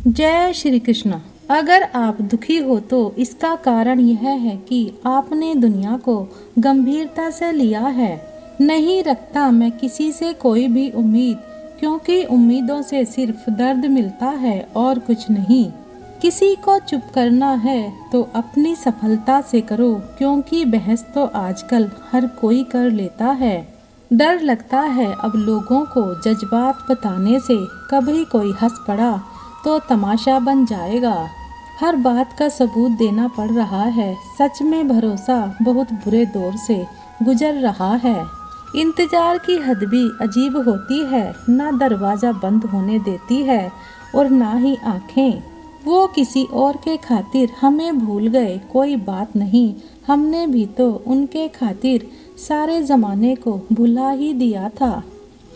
जय श्री कृष्ण। अगर आप दुखी हो तो इसका कारण यह है कि आपने दुनिया को गंभीरता से लिया है। नहीं रखता मैं किसी से कोई भी उम्मीद, क्योंकि उम्मीदों से सिर्फ दर्द मिलता है और कुछ नहीं। किसी को चुप करना है तो अपनी सफलता से करो, क्योंकि बहस तो आजकल हर कोई कर लेता है। डर लगता है अब लोगों को जज्बात बताने से, कभी कोई हंस पड़ा तो तमाशा बन जाएगा। हर बात का सबूत देना पड़ रहा है। सच में भरोसा बहुत बुरे दौर से गुजर रहा है। इंतजार की हद भी अजीब होती है, ना दरवाजा बंद होने देती है और ना ही आंखें। वो किसी और के खातिर हमें भूल गए, कोई बात नहीं, हमने भी तो उनके खातिर सारे जमाने को भुला ही दिया था।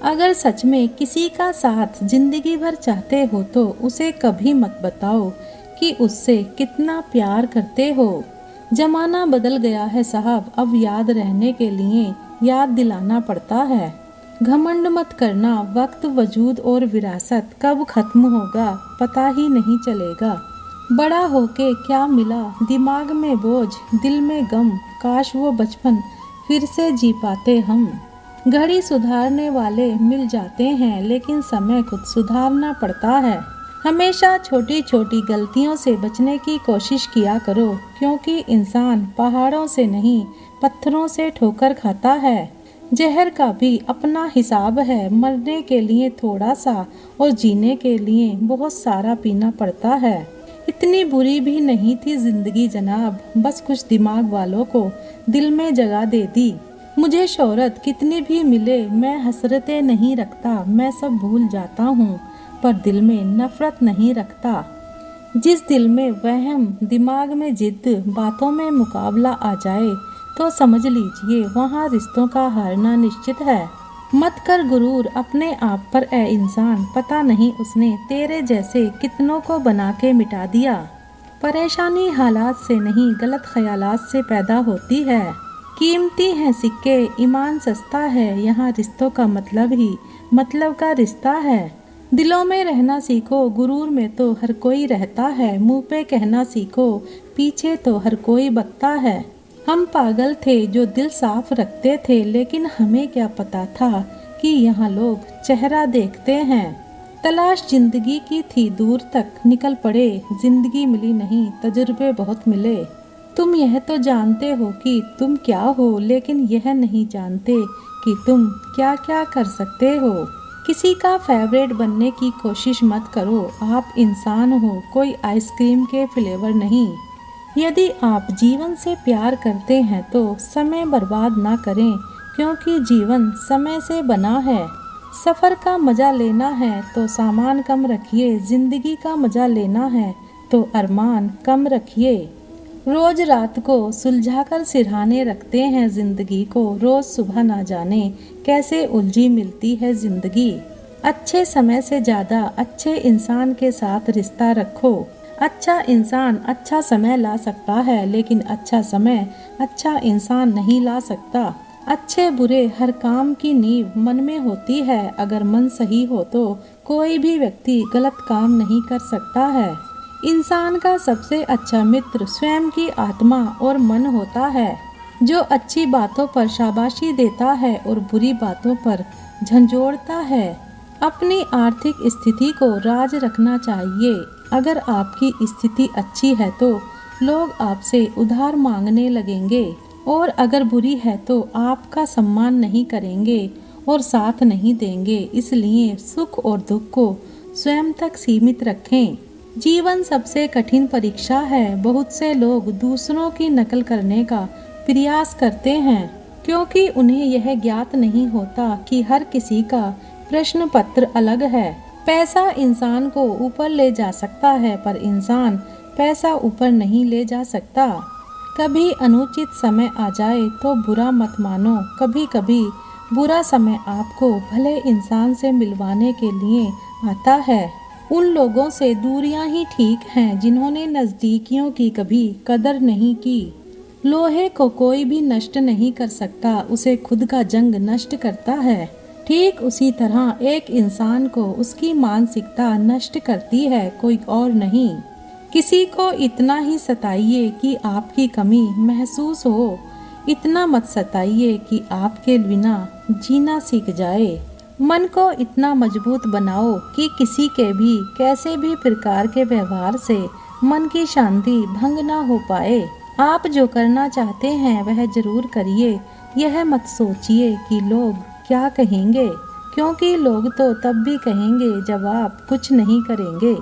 अगर सच में किसी का साथ जिंदगी भर चाहते हो तो उसे कभी मत बताओ कि उससे कितना प्यार करते हो। जमाना बदल गया है साहब, अब याद रहने के लिए याद दिलाना पड़ता है। घमंड मत करना, वक्त, वजूद और विरासत कब खत्म होगा पता ही नहीं चलेगा। बड़ा होके क्या मिला, दिमाग में बोझ, दिल में गम, काश वो बचपन फिर से जी पाते हम। घड़ी सुधारने वाले मिल जाते हैं, लेकिन समय खुद सुधारना पड़ता है। हमेशा छोटी छोटी गलतियों से बचने की कोशिश किया करो, क्योंकि इंसान पहाड़ों से नहीं पत्थरों से ठोकर खाता है। जहर का भी अपना हिसाब है, मरने के लिए थोड़ा सा और जीने के लिए बहुत सारा पीना पड़ता है। इतनी बुरी भी नहीं थी जिंदगी जनाब, बस कुछ दिमाग वालों को दिल में जगह दे दी। मुझे शोहरत कितनी भी मिले मैं हसरतें नहीं रखता, मैं सब भूल जाता हूँ पर दिल में नफरत नहीं रखता। जिस दिल में वहम, दिमाग में जिद, बातों में मुकाबला आ जाए तो समझ लीजिए वहाँ रिश्तों का हारना निश्चित है। मत कर गुरूर अपने आप पर ए इंसान, पता नहीं उसने तेरे जैसे कितनों को बना के मिटा दिया। परेशानी हालात से नहीं गलत ख्यालात से पैदा होती है। कीमती हैं सिक्के, ईमान सस्ता है, यहाँ रिश्तों का मतलब ही मतलब का रिश्ता है। दिलों में रहना सीखो, गुरूर में तो हर कोई रहता है। मुंह पे कहना सीखो, पीछे तो हर कोई बकता है। हम पागल थे जो दिल साफ रखते थे, लेकिन हमें क्या पता था कि यहाँ लोग चेहरा देखते हैं। तलाश जिंदगी की थी दूर तक निकल पड़े, जिंदगी मिली नहीं तजुर्बे बहुत मिले। तुम यह तो जानते हो कि तुम क्या हो, लेकिन यह नहीं जानते कि तुम क्या क्या कर सकते हो। किसी का फेवरेट बनने की कोशिश मत करो, आप इंसान हो, कोई आइसक्रीम के फ्लेवर नहीं। यदि आप जीवन से प्यार करते हैं तो समय बर्बाद ना करें, क्योंकि जीवन समय से बना है। सफ़र का मज़ा लेना है तो सामान कम रखिए, ज़िंदगी का मज़ा लेना है तो अरमान कम रखिए। रोज रात को सुलझाकर सिरहाने रखते हैं जिंदगी को, रोज सुबह ना जाने कैसे उलझी मिलती है जिंदगी। अच्छे समय से ज़्यादा अच्छे इंसान के साथ रिश्ता रखो। अच्छा इंसान अच्छा समय ला सकता है, लेकिन अच्छा समय अच्छा इंसान नहीं ला सकता। अच्छे बुरे हर काम की नींव मन में होती है, अगर मन सही हो तो कोई भी व्यक्ति गलत काम नहीं कर सकता है। इंसान का सबसे अच्छा मित्र स्वयं की आत्मा और मन होता है, जो अच्छी बातों पर शाबाशी देता है और बुरी बातों पर झंझोड़ता है। अपनी आर्थिक स्थिति को राज रखना चाहिए। अगर आपकी स्थिति अच्छी है तो लोग आपसे उधार मांगने लगेंगे, और अगर बुरी है तो आपका सम्मान नहीं करेंगे और साथ नहीं देंगे। इसलिए सुख और दुख को स्वयं तक सीमित रखें। जीवन सबसे कठिन परीक्षा है। बहुत से लोग दूसरों की नकल करने का प्रयास करते हैं, क्योंकि उन्हें यह ज्ञात नहीं होता कि हर किसी का प्रश्न पत्र अलग है। पैसा इंसान को ऊपर ले जा सकता है, पर इंसान पैसा ऊपर नहीं ले जा सकता। कभी अनुचित समय आ जाए तो बुरा मत मानो, कभी कभी बुरा समय आपको भले इंसान से मिलवाने के लिए आता है। उन लोगों से दूरियां ही ठीक हैं जिन्होंने नज़दीकियों की कभी कदर नहीं की। लोहे को कोई भी नष्ट नहीं कर सकता, उसे खुद का जंग नष्ट करता है। ठीक उसी तरह एक इंसान को उसकी मानसिकता नष्ट करती है, कोई और नहीं। किसी को इतना ही सताइए कि आपकी कमी महसूस हो, इतना मत सताइए कि आपके बिना जीना सीख जाए। मन को इतना मजबूत बनाओ कि किसी के भी कैसे भी प्रकार के व्यवहार से मन की शांति भंग ना हो पाए। आप जो करना चाहते हैं वह जरूर करिए। यह मत सोचिए कि लोग क्या कहेंगे, क्योंकि लोग तो तब भी कहेंगे जब आप कुछ नहीं करेंगे।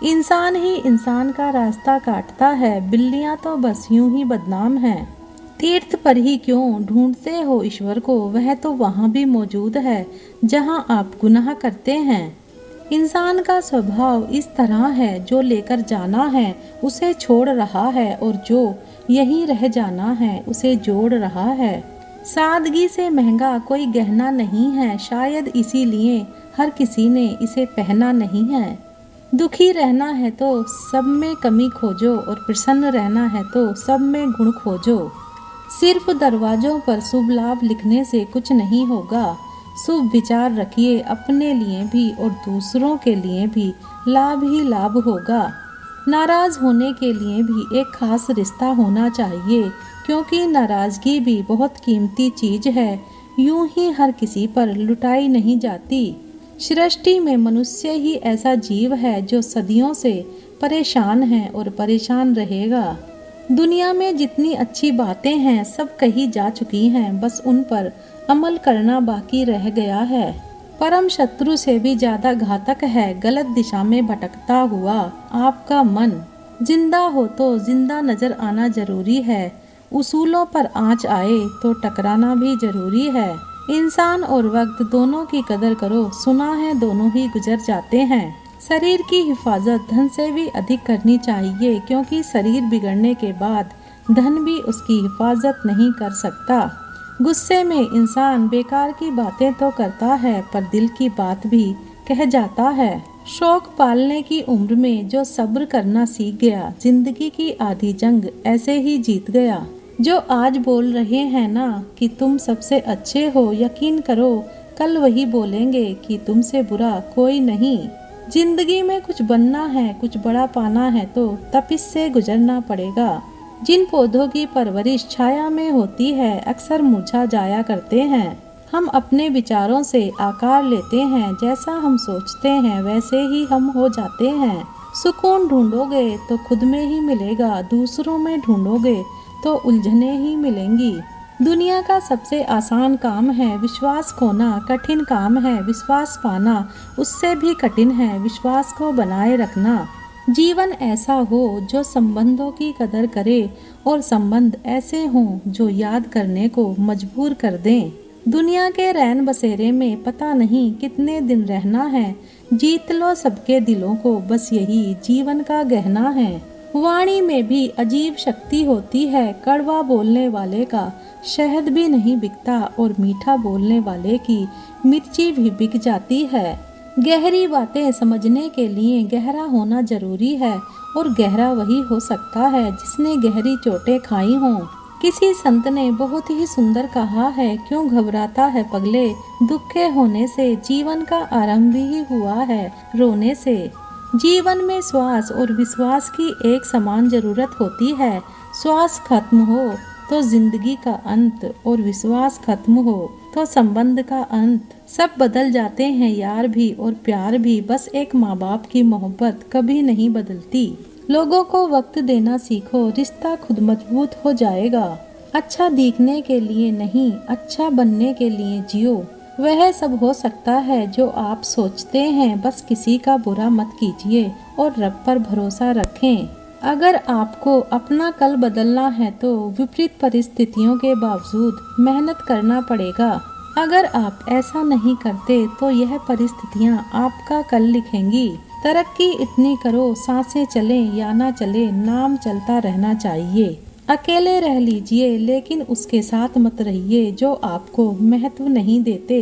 इंसान ही इंसान का रास्ता काटता है, बिल्लियां तो बस यूं ही बदनाम हैं। तीर्थ पर ही क्यों ढूंढते हो ईश्वर को, वह तो वहाँ भी मौजूद है जहाँ आप गुनाह करते हैं। इंसान का स्वभाव इस तरह है, जो लेकर जाना है उसे छोड़ रहा है और जो यहीं रह जाना है उसे जोड़ रहा है। सादगी से महंगा कोई गहना नहीं है, शायद इसीलिए हर किसी ने इसे पहना नहीं है। दुखी रहना है तो सब में कमी खोजो और प्रसन्न रहना है तो सब में गुण खोजो। सिर्फ दरवाजों पर शुभ लाभ लिखने से कुछ नहीं होगा। शुभ विचार रखिए, अपने लिए भी और दूसरों के लिए भी लाभ ही लाभ होगा। नाराज होने के लिए भी एक खास रिश्ता होना चाहिए, क्योंकि नाराजगी भी बहुत कीमती चीज है, यूं ही हर किसी पर लुटाई नहीं जाती। सृष्टि में मनुष्य ही ऐसा जीव है जो सदियों से परेशान है और परेशान रहेगा। दुनिया में जितनी अच्छी बातें हैं सब कही जा चुकी हैं, बस उन पर अमल करना बाकी रह गया है। परम शत्रु से भी ज्यादा घातक है गलत दिशा में भटकता हुआ आपका मन। जिंदा हो तो जिंदा नजर आना जरूरी है, उसूलों पर आंच आए तो टकराना भी जरूरी है। इंसान और वक्त दोनों की कदर करो, सुना है दोनों ही गुजर जाते हैं। शरीर की हिफाजत धन से भी अधिक करनी चाहिए, क्योंकि शरीर बिगड़ने के बाद धन भी उसकी हिफाजत नहीं कर सकता। गुस्से में इंसान बेकार की बातें तो करता है पर दिल की बात भी कह जाता है। शौक पालने की उम्र में जो सब्र करना सीख गया, जिंदगी की आधी जंग ऐसे ही जीत गया। जो आज बोल रहे हैं ना कि तुम सबसे अच्छे हो, यकीन करो कल वही बोलेंगे कि तुमसे बुरा कोई नहीं। जिंदगी में कुछ बनना है, कुछ बड़ा पाना है तो तपिश से गुजरना पड़ेगा। जिन पौधों की परवरिश छाया में होती है अक्सर मुरझा जाया करते हैं। हम अपने विचारों से आकार लेते हैं, जैसा हम सोचते हैं वैसे ही हम हो जाते हैं। सुकून ढूंढोगे तो खुद में ही मिलेगा, दूसरों में ढूंढोगे तो उलझने ही मिलेंगी। दुनिया का सबसे आसान काम है विश्वास खोना, कठिन काम है विश्वास पाना, उससे भी कठिन है विश्वास को बनाए रखना। जीवन ऐसा हो जो संबंधों की कदर करे और संबंध ऐसे हों जो याद करने को मजबूर कर दें। दुनिया के रैन बसेरे में पता नहीं कितने दिन रहना है, जीत लो सबके दिलों को, बस यही जीवन का गहना है। वाणी में भी अजीब शक्ति होती है, कड़वा बोलने वाले का शहद भी नहीं बिकता और मीठा बोलने वाले की मिर्ची भी बिक जाती है। गहरी बातें समझने के लिए गहरा होना जरूरी है और गहरा वही हो सकता है जिसने गहरी चोटें खाई हों। किसी संत ने बहुत ही सुंदर कहा है, क्यों घबराता है पगले, दुख के होने से जीवन का आरंभ ही हुआ है रोने से। जीवन में श्वास और विश्वास की एक समान जरूरत होती है। श्वास खत्म हो तो जिंदगी का अंत और विश्वास खत्म हो तो संबंध का अंत। सब बदल जाते हैं यार भी और प्यार भी, बस एक माँ बाप की मोहब्बत कभी नहीं बदलती। लोगों को वक्त देना सीखो, रिश्ता खुद मजबूत हो जाएगा। अच्छा दिखने के लिए नहीं, अच्छा बनने के लिए जियो। वह सब हो सकता है जो आप सोचते हैं, बस किसी का बुरा मत कीजिए और रब पर भरोसा रखें। अगर आपको अपना कल बदलना है तो विपरीत परिस्थितियों के बावजूद मेहनत करना पड़ेगा। अगर आप ऐसा नहीं करते तो यह परिस्थितियां आपका कल लिखेंगी। तरक्की इतनी करो, सांसें चले या ना चले, नाम चलता रहना चाहिए। अकेले रह लीजिए लेकिन उसके साथ मत रहिए जो आपको महत्व नहीं देते।